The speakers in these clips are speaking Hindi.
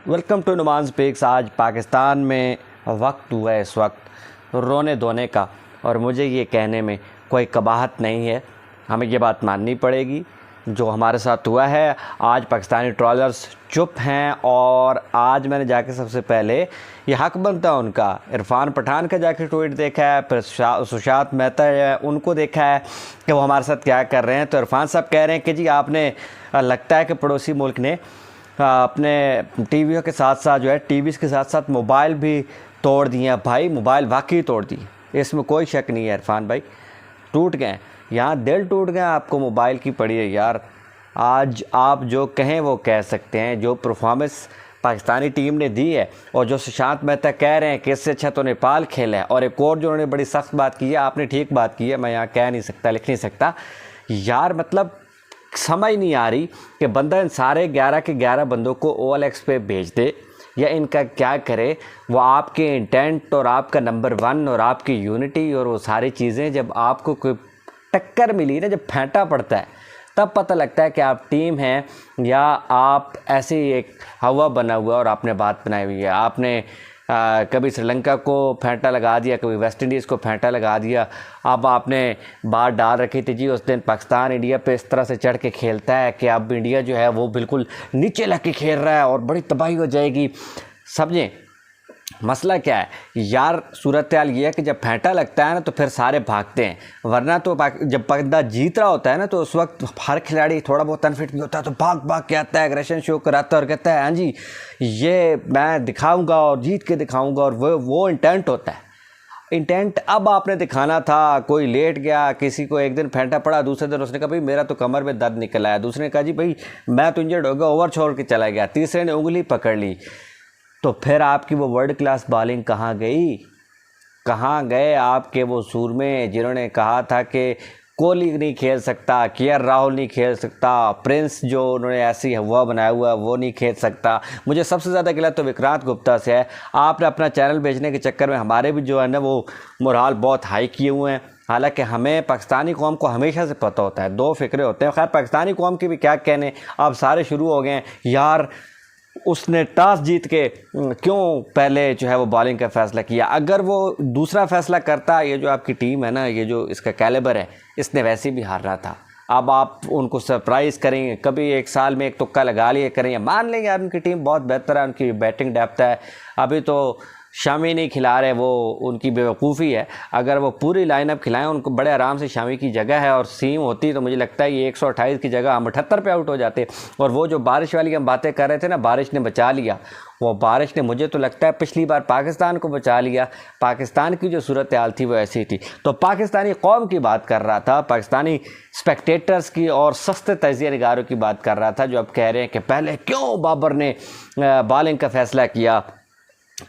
Welcome to Numan speaks. आज पाकिस्तान में वक्त हुआ है इस वक्त रोने धोने का, और मुझे ये कहने में कोई कबाहत नहीं है। हमें ये बात माननी पड़ेगी जो हमारे साथ हुआ है। आज पाकिस्तानी ट्रॉलर्स चुप हैं, और आज मैंने जाके सबसे पहले ये हक बनता है उनका, इरफान पठान का जाके ट्वीट देखा है, फिर सुशांत मेहता है उनको देखा है कि वो हमारे साथ क्या कर रहे हैं। तो इरफान साहब कह रहे हैं कि जी आपने लगता है कि पड़ोसी मुल्क ने अपने टीवियों के साथ साथ जो है टीवीज़ के साथ साथ मोबाइल भी तोड़ दिए हैं। भाई मोबाइल वाकई तोड़ दिए, इसमें कोई शक नहीं है। इरफान भाई टूट गए, यहाँ दिल टूट गया आपको मोबाइल की पड़ी है यार। आज आप जो कहें वो कह सकते हैं। जो परफॉर्मेंस पाकिस्तानी टीम ने दी है और जो सुशांत मेहता कह रहे हैं कि इससे अच्छा तो नेपाल खेला है, और एक और जो उन्होंने बड़ी सख्त बात की है, आपने ठीक बात की है, मैं यहाँ कह नहीं सकता लिख नहीं सकता यार। मतलब समझ नहीं आ रही कि बंदा इन सारे 11 के 11 बंदों को OLX पे भेज दे या इनका क्या करे। वो आपके इंटेंट और आपका नंबर 1 और आपकी यूनिटी और वो सारी चीज़ें जब आपको कोई टक्कर मिली ना, जब फेंटा पड़ता है तब पता लगता है कि आप टीम हैं या आप ऐसे ही एक हवा बना हुआ और आपने बात बनाई हुई है। आपने कभी श्रीलंका को फेंटा लगा दिया, कभी वेस्ट इंडीज़ को फेंटा लगा दिया। अब आपने बात डाल रखी थी जी उस दिन पाकिस्तान इंडिया पे इस तरह से चढ़ के खेलता है कि अब इंडिया जो है वो बिल्कुल नीचे लग के खेल रहा है और बड़ी तबाही हो जाएगी। समझें मसला क्या है यार। सूरत हाल ये है कि जब फेंटा लगता है ना तो फिर सारे भागते हैं, वरना तो जब बंदा जीत रहा होता है ना तो उस वक्त हर खिलाड़ी थोड़ा बहुत अनफिट भी होता है तो भाग भाग के आता है, एग्रेशन शो कराता है और कहता है हाँ जी ये मैं दिखाऊंगा और जीत के दिखाऊंगा, और वो इंटेंट होता है। इंटेंट अब आपने दिखाना था। कोई लेट गया, किसी को एक दिन फेंटा पड़ा, दूसरे दिन उसने कहा भाई मेरा तो कमर में दर्द निकल आया, दूसरे ने कहा जी भाई मैं तो इंजर्ड हो गया, ओवर छोड़ के चला गया, तीसरे ने उंगली पकड़ ली। तो फिर आपकी वो वर्ल्ड क्लास बॉलिंग कहाँ गई? कहाँ गए आपके वो सूरमे जिन्होंने कहा था कि कोहली नहीं खेल सकता, केएल राहुल नहीं खेल सकता, प्रिंस जो उन्होंने ऐसी हवा बनाया हुआ वो नहीं खेल सकता। मुझे सबसे ज़्यादा गिला तो विक्रांत गुप्ता से है। आपने अपना चैनल बेचने के चक्कर में हमारे भी जो है ना वो मोराल बहुत हाई किए हुए हैं। हालांकि हमें पाकिस्तानी कौम को हमेशा से पता होता है, दो फिक्रे होते हैं। खैर पाकिस्तानी कौम की भी क्या कहने, अब सारे शुरू हो गए हैं यार उसने टॉस जीत के क्यों पहले जो है वो बॉलिंग का फ़ैसला किया। अगर वो दूसरा फ़ैसला करता, ये जो आपकी टीम है ना, ये जो इसका कैलिबर है, इसने वैसे भी हारना था। अब आप उनको सरप्राइज़ करेंगे, कभी एक साल में एक तुक्का लगा लिए करेंगे, मान लेंगे यार उनकी टीम बहुत बेहतर है, उनकी बैटिंग डेप्थ है। अभी तो शामी नहीं खिला रहे, वो उनकी बेवकूफ़ी है। अगर वो पूरी लाइनअप खिलाएं, उनको बड़े आराम से शामी की जगह है और सीम होती तो मुझे लगता है ये 128 की जगह हम 78 पे आउट हो जाते। और वो जो बारिश वाली हम बातें कर रहे थे ना, बारिश ने बचा लिया। वो बारिश ने मुझे तो लगता है पिछली बार पाकिस्तान को बचा लिया। पाकिस्तान की जो सूरत हाल थी वो ऐसी थी। तो पाकिस्तानी कौम की बात कर रहा था, पाकिस्तानी स्पेक्टेटर्स की और सस्ते तजिया निगारों की बात कर रहा था, जो अब कह रहे हैं कि पहले क्यों बाबर ने बॉलिंग का फ़ैसला किया।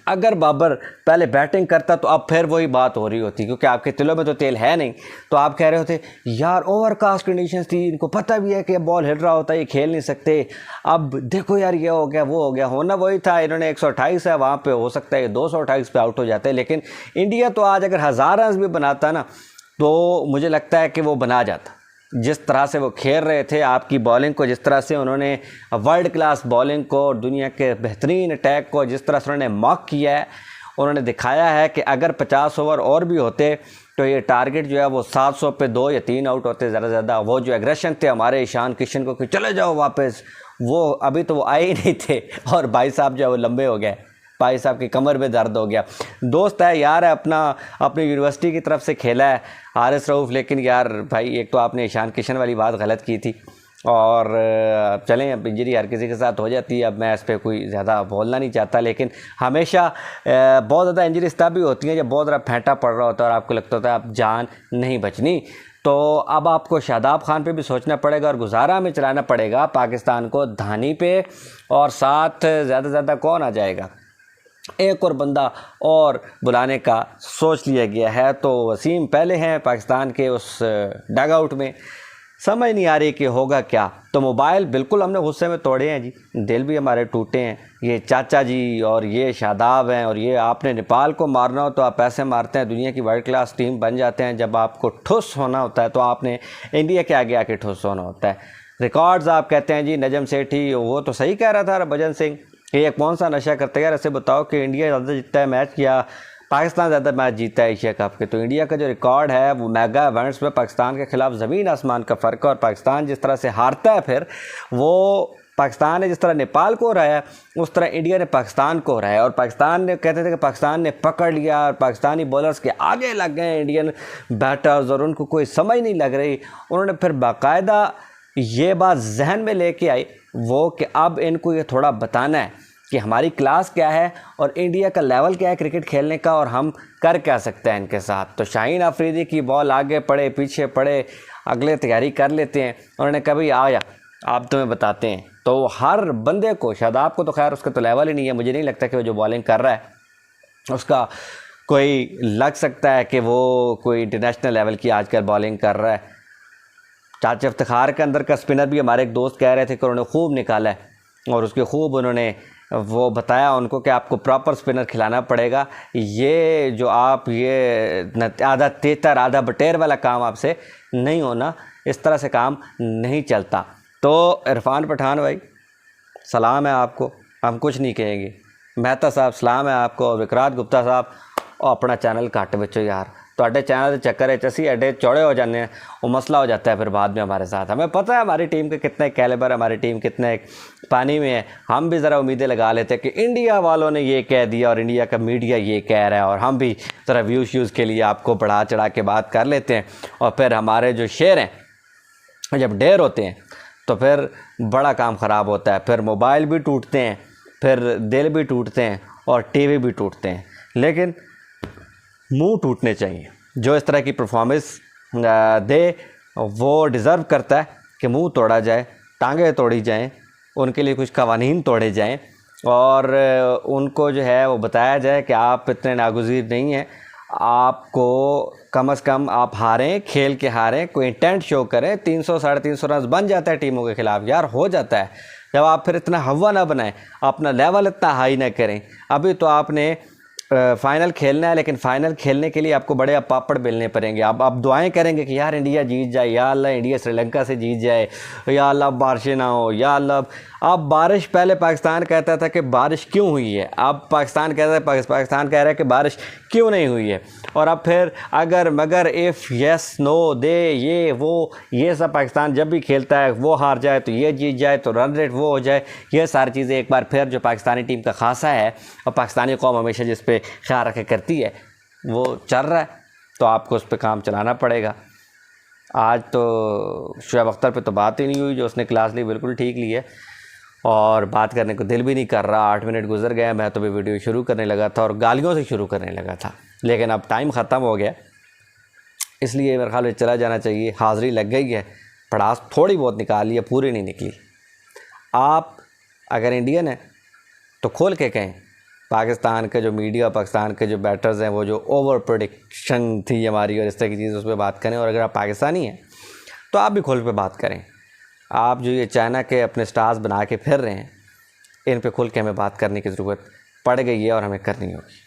अगर बाबर पहले बैटिंग करता तो अब फिर वही बात हो रही होती, क्योंकि आपके तिलों में तो तेल है नहीं। तो आप कह रहे होते यार ओवरकास्ट कंडीशंस थी, इनको पता भी है कि बॉल हिल रहा होता है, ये खेल नहीं सकते। अब देखो यार ये हो गया वो हो गया, होना वही था। इन्होंने 128 है, वहाँ पे हो सकता है 228 पे आउट हो जाते हैं। लेकिन इंडिया तो आज अगर 1000 रन भी बनाता ना तो मुझे लगता है कि वो बना जाता। जिस तरह से वो खेल रहे थे आपकी बॉलिंग को, जिस तरह से उन्होंने वर्ल्ड क्लास बॉलिंग को, दुनिया के बेहतरीन अटैक को जिस तरह से उन्होंने मॉक किया है, उन्होंने दिखाया है कि अगर 50 ओवर और भी होते तो ये टारगेट जो है वो 700 पे 2 या 3 आउट होते ज़्यादा ज़्यादा। वो जो एग्रेशन थे हमारे ईशान किशन को कि चले जाओ वापस, वो अभी तो वो आए ही नहीं थे। और भाई साहब जो है वो लंबे हो गए, भाई साहब की कमर में दर्द हो गया। दोस्त है यार, अपनी यूनिवर्सिटी की तरफ से खेला है हारिस रऊफ़। लेकिन यार भाई एक तो आपने ईशान किशन वाली बात गलत की थी, और चलें अब इंजरी हर किसी के साथ हो जाती है। अब मैं इस पर कोई ज़्यादा बोलना नहीं चाहता, लेकिन हमेशा बहुत ज़्यादा इंजरीज तब भी होती हैं जब बहुत ज़्यादा फेंटा पड़ रहा होता है और आपको लगता होता है अब जान नहीं बचनी। तो अब आपको शादाब खान पे भी सोचना पड़ेगा और गुजारा में चलाना पड़ेगा पाकिस्तान को धानी पे, और साथ ज़्यादा से ज़्यादा कौन आ जाएगा, एक और बंदा और बुलाने का सोच लिया गया है। तो वसीम पहले हैं पाकिस्तान के उस डग आउट में, समझ नहीं आ रही कि होगा क्या। तो मोबाइल बिल्कुल हमने गुस्से में तोड़े हैं जी, दिल भी हमारे टूटे हैं। ये चाचा जी और ये शादाब हैं, और ये आपने नेपाल को मारना हो तो आप ऐसे मारते हैं, दुनिया की वर्ल्ड क्लास टीम बन जाते हैं। जब आपको ठुस होना होता है तो आपने इंडिया के आगे आके ठुस होना होता है। रिकॉर्ड्स आप कहते हैं जी, नजम सेठी वो तो सही कह रहा था, हरभजन सिंह ये कौन सा नशा करते हैं यार? ऐसे बताओ कि इंडिया ज़्यादा जीतता है मैच या पाकिस्तान ज़्यादा मैच जीतता है एशिया कप के? तो इंडिया का जो रिकॉर्ड है वो मेगा इवेंट्स में पाकिस्तान के खिलाफ ज़मीन आसमान का फ़र्क है। और पाकिस्तान जिस तरह से हारता है, फिर वो पाकिस्तान ने जिस तरह नेपाल को हराया उस तरह इंडिया ने पाकिस्तान को हराया। और पाकिस्तान ने कहते थे कि पाकिस्तान ने पकड़ लिया और पाकिस्तानी बॉलर्स के आगे लग गए इंडियन बैटर्स और उनको कोई समझ नहीं लग रही। उन्होंने फिर बाकायदा ये बात जहन में लेके आई वो कि अब इनको ये थोड़ा बताना है कि हमारी क्लास क्या है और इंडिया का लेवल क्या है क्रिकेट खेलने का और हम कर क्या सकते हैं इनके साथ। तो शाहीन अफरीदी की बॉल आगे पड़े पीछे पड़े, अगले तैयारी कर लेते हैं। उन्होंने कभी आया आप तुम्हें बताते हैं। तो हर बंदे को, शादाब को तो खैर उसका तो लेवल ही नहीं है, मुझे नहीं लगता कि वो जो बॉलिंग कर रहा है उसका कोई लग सकता है कि वो कोई इंटरनेशनल लेवल की आजकल बॉलिंग कर रहा है। चाचा इफ्तिखार के अंदर का स्पिनर भी हमारे एक दोस्त कह रहे थे कि उन्होंने खूब निकाला है और उसके खूब उन्होंने वो बताया उनको कि आपको प्रॉपर स्पिनर खिलाना पड़ेगा। ये जो आप ये आधा तेतर आधा बटेर वाला काम आपसे नहीं होना, इस तरह से काम नहीं चलता। तो इरफान पठान भाई सलाम है आपको, हम कुछ नहीं कहेंगे। मेहता साहब सलाम है आपको। और विक्रांत गुप्ता साहब अपना चैनल घट बचो यार, ਤੁਹਾਡੇ चैनल के चक्कर ਅਸੀਂ एडे चौड़े हो जाते हैं, वो मसला हो जाता है फिर बाद में हमारे साथ। हमें पता है हमारी टीम के कितने कैलिबर, हमारी टीम कितने पानी में है। हम भी ज़रा उम्मीदें लगा लेते हैं कि इंडिया वालों ने ये कह दिया और इंडिया का मीडिया ये कह रहा है और हम भी ज़रा व्यूज़ के लिए आपको बढ़ा चढ़ा के बात कर लेते हैं। और फिर हमारे जो शेर हैं जब ढेर होते हैं तो फिर बड़ा काम ख़राब होता है। फिर मोबाइल भी टूटते हैं, फिर दिल भी टूटते हैं और टीवी भी टूटते हैं। लेकिन मुंह टूटने चाहिए। जो इस तरह की परफॉर्मेंस दे वो डिज़र्व करता है कि मुंह तोड़ा जाए, टांगें तोड़ी जाएं, उनके लिए कुछ कवानीन तोड़े जाएं और उनको जो है वो बताया जाए कि आप इतने नागुज़ीर नहीं हैं। आपको कम से कम आप हारें, खेल के हारें, कोई इंटेंट शो करें। 300 साढ़े 300 रन बन जाता है टीमों के ख़िलाफ़ यार, हो जाता है। जब आप फिर इतना हवा ना बनाएं, अपना लेवल इतना हाई ना करें। अभी तो आपने फ़ाइनल खेलना है, लेकिन फ़ाइनल खेलने के लिए आपको बड़े अब पापड़ बेलने पड़ेंगे। आप दुआएं करेंगे कि यार इंडिया जीत जाए, या अल्लाह इंडिया श्रीलंका से जीत जाए, या अल्लाह बारिशें ना हो, या अल्लाह। अब बारिश पहले पाकिस्तान कहता था कि बारिश क्यों हुई है, अब पाकिस्तान कहता है पाकिस्तान कह रहा है कि बारिश क्यों नहीं हुई है। और अब फिर अगर मगर इफ़ यस नो दे ये वो ये सब पाकिस्तान जब भी खेलता है वो हार जाए तो ये जीत जाए तो रन रेट वो हो जाए, ये सारी चीज़ें एक बार फिर जो पाकिस्तानी टीम का खासा है और पाकिस्तानी कौम हमेशा जिस पे ख्याल रखे करती है वो चल रहा है। तो आपको उस पर काम चलाना पड़ेगा। आज तो शुएब अख्तर पे तो बात ही नहीं हुई, जो उसने क्लास ली बिल्कुल ठीक ली है और बात करने को दिल भी नहीं कर रहा। 8 मिनट गुजर गए, मैं तो भी वीडियो शुरू करने लगा था और गालियों से शुरू करने लगा था, लेकिन अब टाइम ख़त्म हो गया इसलिए मेरे ख्याल में चला जाना चाहिए। हाज़िरी लग गई है, पड़ास थोड़ी बहुत निकाली है, पूरी नहीं निकली। आप अगर इंडियन हैं तो खोल के कहें, पाकिस्तान के जो मीडिया, पाकिस्तान के जो बैटर्स हैं, वो जो ओवर प्रेडिक्शन थी हमारी और इस तरह की चीज़ उस पर बात करें। और अगर आप पाकिस्तानी हैं तो आप भी खोल पे बात करें। आप जो ये चाइना के अपने स्टार्स बना के फिर रहे हैं, इन पे खुल के हमें बात करने की ज़रूरत पड़ गई है और हमें करनी होगी।